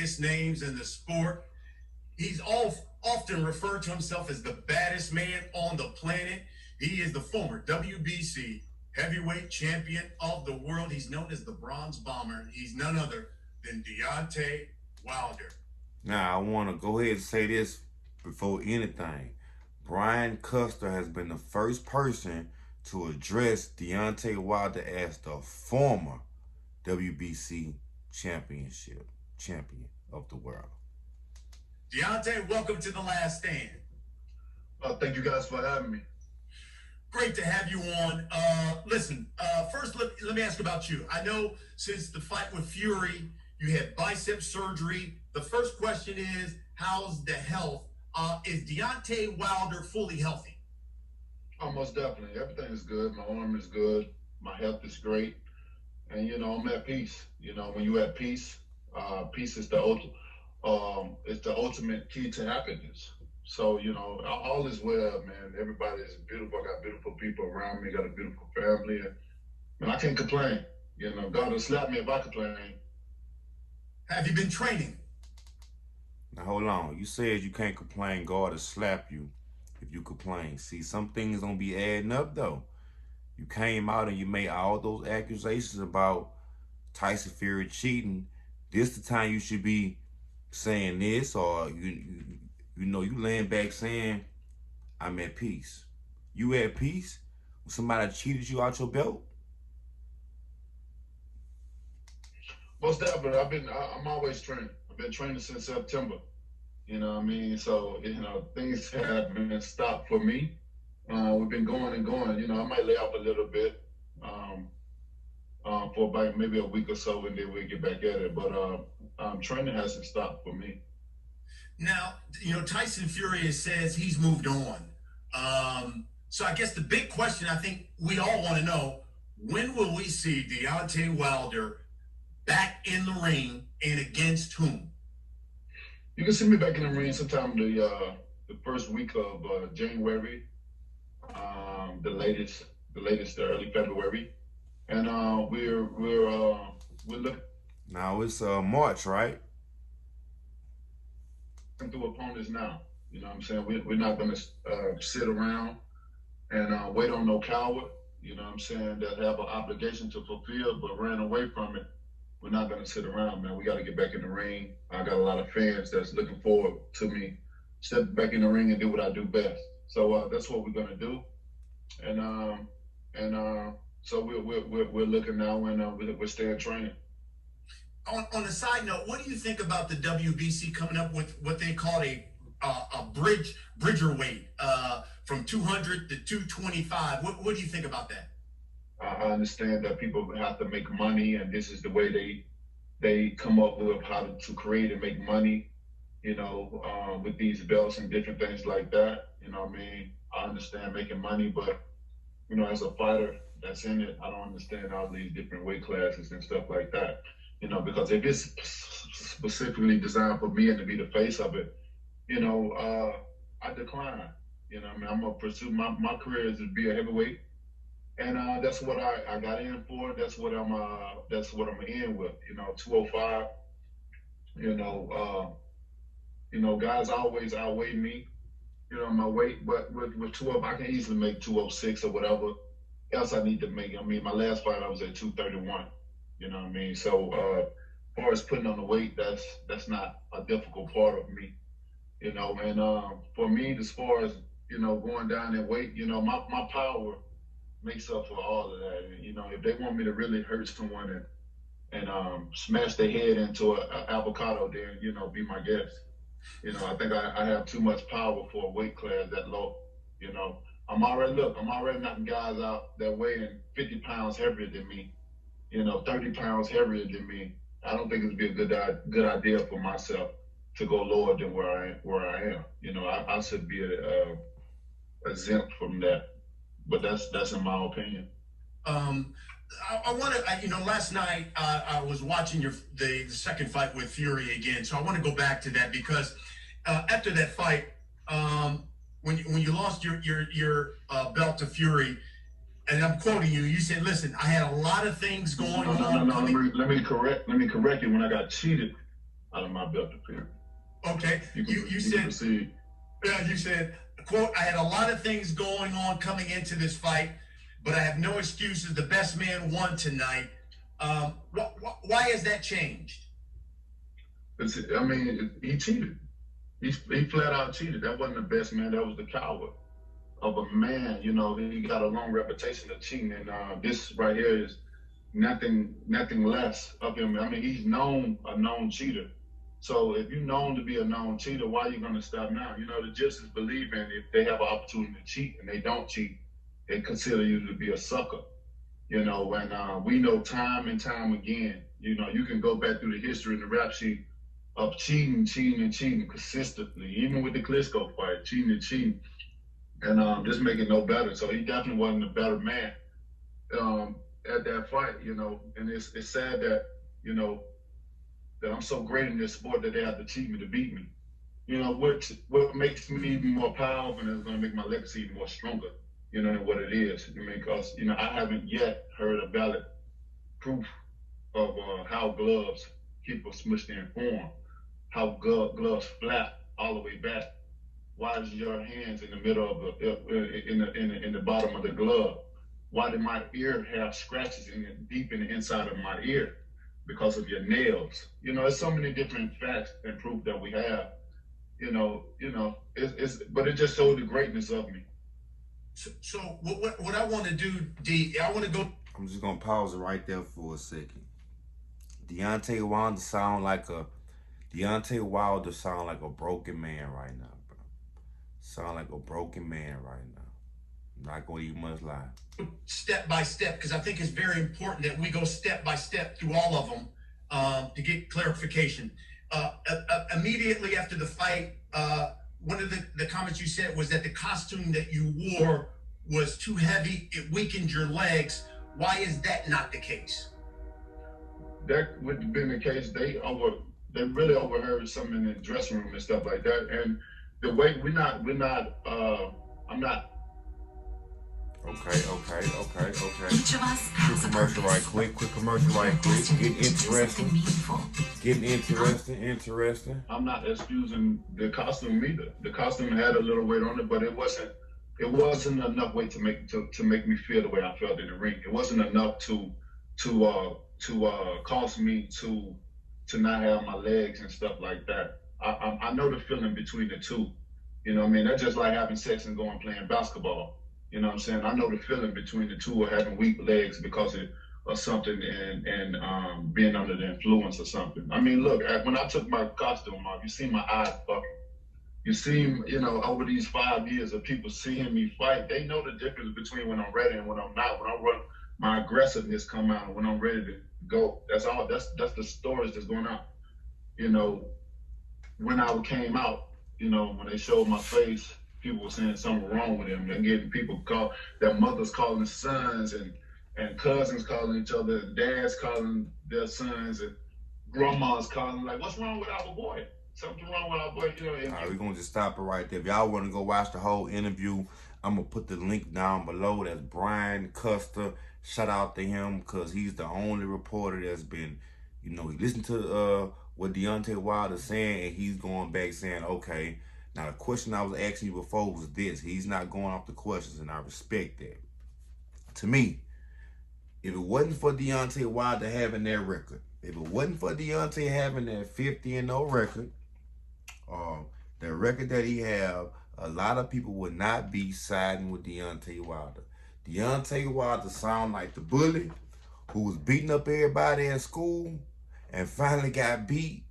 biggest names in the sport. He's often referred to himself as the baddest man on the planet. He is the former WBC heavyweight champion of the world. He's known as the Bronze Bomber. He's none other than Deontay Wilder. Now, I want to go ahead and say this before anything. Brian Custer has been the first person to address Deontay Wilder as the former WBC champion of the world. Deontay, welcome to The Last Stand. Thank you guys for having me. Great to have you on. Listen, first let me ask about you. I know since the fight with Fury, you had bicep surgery. The first question is, how's the health? Is Deontay Wilder fully healthy? Oh, most definitely. Everything is good. My arm is good. My health is great. And, I'm at peace. When you're at peace, peace is the ultimate key to happiness. So, all is well, man. Everybody is beautiful. I got beautiful people around me. Got a beautiful family. And I can't complain. God will slap me if I complain. Have you been training? Now, hold on. You said you can't complain. God will slap you if you complain. See, some things don't be adding up, though. You came out and you made all those accusations about Tyson Fury cheating. This the time you should be saying this, or you laying back saying, I'm at peace. You at peace when somebody cheated you out your belt? Most definitely. I'm always training. I've been training since September. You know what I mean? So, things have been stopped for me. We've been going and going. I might lay off a little bit for about maybe a week or so, and then we'll get back at it. But training hasn't stopped for me. Now, Tyson Fury says he's moved on. So I guess the big question I think we all want to know, when will we see Deontay Wilder back in the ring and against whom? You can see me back in the ring sometime the first week of January, the latest early February, and we're looking. Now it's March, right? Through opponents now. You know what I'm saying? We're not gonna sit around and wait on no coward. You know what I'm saying? That have an obligation to fulfill but ran away from it. We're not gonna sit around, man. We got to get back in the ring. I got a lot of fans that's looking forward to me step back in the ring and do what I do best. So that's what we're gonna do, and so we're looking now, and we're staying training. On a side note, what do you think about the WBC coming up with what they call a bridger weight from 200 to 225? What do you think about that? I understand that people have to make money, and this is the way they come up with how to create and make money, with these belts and different things like that. I mean, I understand making money, but, as a fighter that's in it, I don't understand all these different weight classes and stuff like that. Because if it's specifically designed for me and to be the face of it, I decline. I'm gonna pursue my career is to be a heavyweight. And that's what I got in for. That's what I'm in with. 205. Guys always outweigh me. My weight, but with 205, I can easily make 206 or whatever else I need to make. I mean, my last fight I was at 231. You know what I mean? So as far as putting on the weight, that's not a difficult part of me. And for me, as far as going down in weight, my power makes up for all of that. And, if they want me to really hurt someone and smash their head into an avocado, then, be my guest. I think I have too much power for a weight class that low. I'm already knocking guys out that weighing 50 pounds heavier than me, 30 pounds heavier than me. I don't think it'd be a good idea for myself to go lower than where I am. I should be exempt from that. But that's in my opinion. I want to, last night I was watching the second fight with Fury again, so I want to go back to that because after that fight, when you lost your belt to Fury, and I'm quoting you, you said, "Listen, I had a lot of things going on." No. Let me correct you. When I got cheated, out of my belt period. Okay, you said proceed. Yeah, you said, quote, I had a lot of things going on coming into this fight, but I have no excuses. The best man won tonight. Why has that changed? I mean, he cheated. He flat out cheated. That wasn't the best man. That was the coward of a man. You know, he got a long reputation of cheating, and this right here is nothing less of him. I mean, he's a known cheater. So if you're known to be a known cheater, why are you going to stop now? You know, the gypsies believe in if they have an opportunity to cheat and they don't cheat, they consider you to be a sucker. You know, and we know time and time again, you know, you can go back through the history in the rap sheet of cheating consistently, even with the Klitschko fight, cheating. And just make it no better. So he definitely wasn't a better man at that fight, you know. And it's sad that, you know, that I'm so great in this sport that they have to cheat me to beat me. You know, what makes me even more powerful and is going to make my legacy even more stronger, you know, than what it is. I mean, because, you know, I haven't yet heard a valid proof of how gloves keep us smushed in form, how gloves flap all the way back. Why is your hands in the middle of in the bottom of the glove? Why did my ear have scratches deep in the inside of my ear? Because of your nails. You know, there's so many different facts and proof that we have. You know, but it just showed the greatness of me. So what I want to do, D, I want to go. I'm just gonna pause it right there for a second. Deontay Wilder sound like a broken man right now, bro. Sound like a broken man right now. I'm not gonna even much lie. Step by step, because I think it's very important that we go step by step through all of them to get clarification. Immediately after the fight, one of the comments you said was that the costume that you wore was too heavy, it weakened your legs. Why is that not the case? That would have been the case. They really overheard something in the dressing room and stuff like that. And the way I'm not. Okay. Quick commercial right quick. Getting interesting. I'm not excusing the costume either. The costume had a little weight on it, but it wasn't enough weight to make me feel the way I felt in the ring. It wasn't enough to cause me to not have my legs and stuff like that. I know the feeling between the two. You know what I mean? That's just like having sex and going playing basketball. You know what I'm saying? I know the feeling between the two of having weak legs because of something and being under the influence or something. I mean, look, when I took my costume off, you see my eyes bucking. You see, you know, over these 5 years of people seeing me fight, they know the difference between when I'm ready and when I'm not. When I run, my aggressiveness come out, and when I'm ready to go, that's all. That's the stories that's going on. You know, when I came out, you know, when they showed my face, people were saying something wrong with him. They're getting people their mothers calling sons and cousins calling each other, and dads calling their sons, and grandmas calling, like, what's wrong with our boy? Something wrong with our boy, you know. All right, we're gonna just stop it right there. If y'all want to go watch the whole interview, I'm gonna put the link down below. That's Brian Custer. Shout out to him, because he's the only reporter that's been, you know, he listened to what Deontay Wilder's saying, and he's going back saying, okay. Now, the question I was asking you before was this. He's not going off the questions, and I respect that. To me, if it wasn't for Deontay Wilder having that record, if it wasn't for Deontay having that 50-0 record, the record that he have, a lot of people would not be siding with Deontay Wilder. Deontay Wilder sound like the bully who was beating up everybody in school and finally got beat,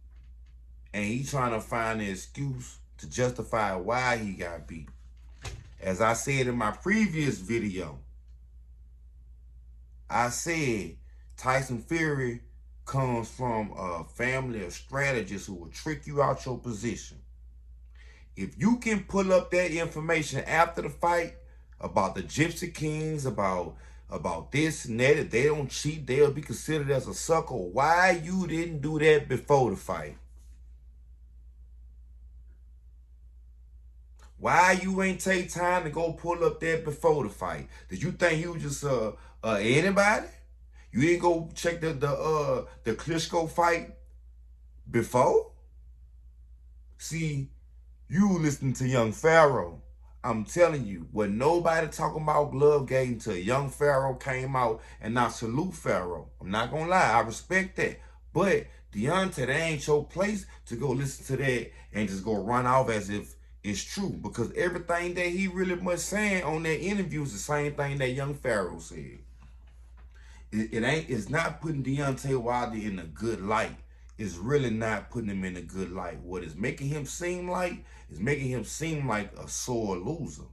and he trying to find an excuse to justify why he got beat. As I said in my previous video, I said Tyson Fury comes from a family of strategists who will trick you out your position. If you can pull up that information after the fight about the Gypsy Kings, about this and that, if they don't cheat, they'll be considered as a sucker. Why you didn't do that before the fight? Why you ain't take time to go pull up that before the fight? Did you think he was just anybody? You didn't go check the Klitschko fight before? See, you listening to Young Pharaoh. I'm telling you, when nobody talking about glove game until Young Pharaoh came out, and I salute Pharaoh. I'm not gonna lie, I respect that. But Deontay, that ain't your place to go listen to that and just go run off as if it's true. Because everything that he really much saying on that interview is the same thing that Young Pharaoh said. It's not putting Deontay Wilder in a good light. It's really not putting him in a good light. What is making him seem like is making him seem like a sore loser.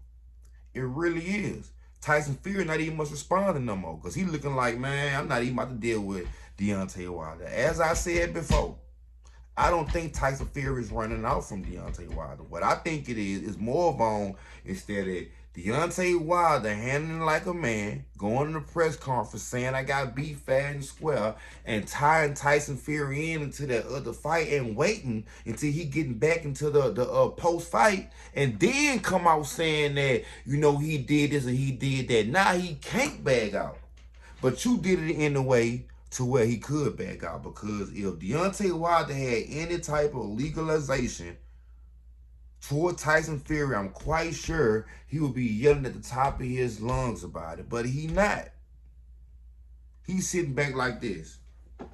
It really is. Tyson Fury not even much responding no more because he looking like, man, I'm not even about to deal with Deontay Wilder. As I said before, I don't think Tyson Fury is running out from Deontay Wilder. What I think it is more of on instead of Deontay Wilder handling like a man, going to the press conference saying I got beat fair and square, and tying Tyson Fury into that other fight and waiting until he getting back into the post-fight, and then come out saying that, you know, he did this and he did that. Now he can't bag out. But you did it in a way to where he could back out, because if Deontay Wilder had any type of legalization toward Tyson Fury, I'm quite sure he would be yelling at the top of his lungs about it. But he not. He's sitting back like this. I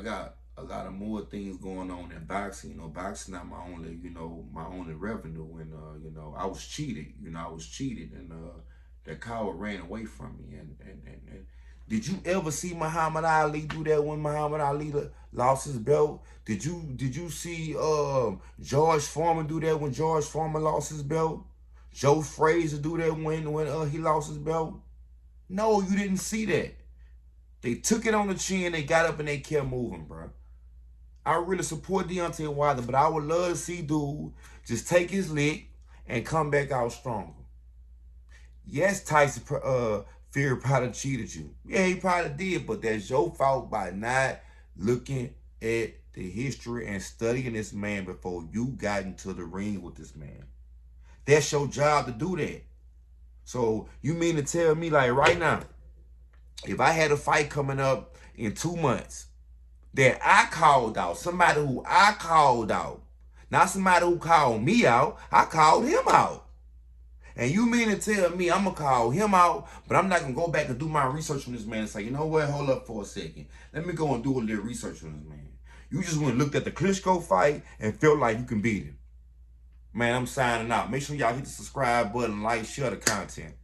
got a lot of more things going on in boxing. You know, boxing not my only revenue. And I was cheated. And that coward ran away from me. And did you ever see Muhammad Ali do that when Muhammad Ali lost his belt? Did you see George Foreman do that when George Foreman lost his belt? Joe Frazier do that when he lost his belt? No, you didn't see that. They took it on the chin, they got up and they kept moving, bro. I really support Deontay Wilder, but I would love to see dude just take his lick and come back out stronger. Yes, Tyson Fury probably cheated you. Yeah, he probably did, but that's your fault by not looking at the history and studying this man before you got into the ring with this man. That's your job to do that. So you mean to tell me, like right now, if I had a fight coming up in 2 months that I called out, somebody who I called out, not somebody who called me out, I called him out. And you mean to tell me I'm going to call him out, but I'm not going to go back and do my research on this man and say, you know what, hold up for a second. Let me go and do a little research on this man. You just went and looked at the Klitschko fight and felt like you can beat him. Man, I'm signing out. Make sure y'all hit the subscribe button, like, share the content.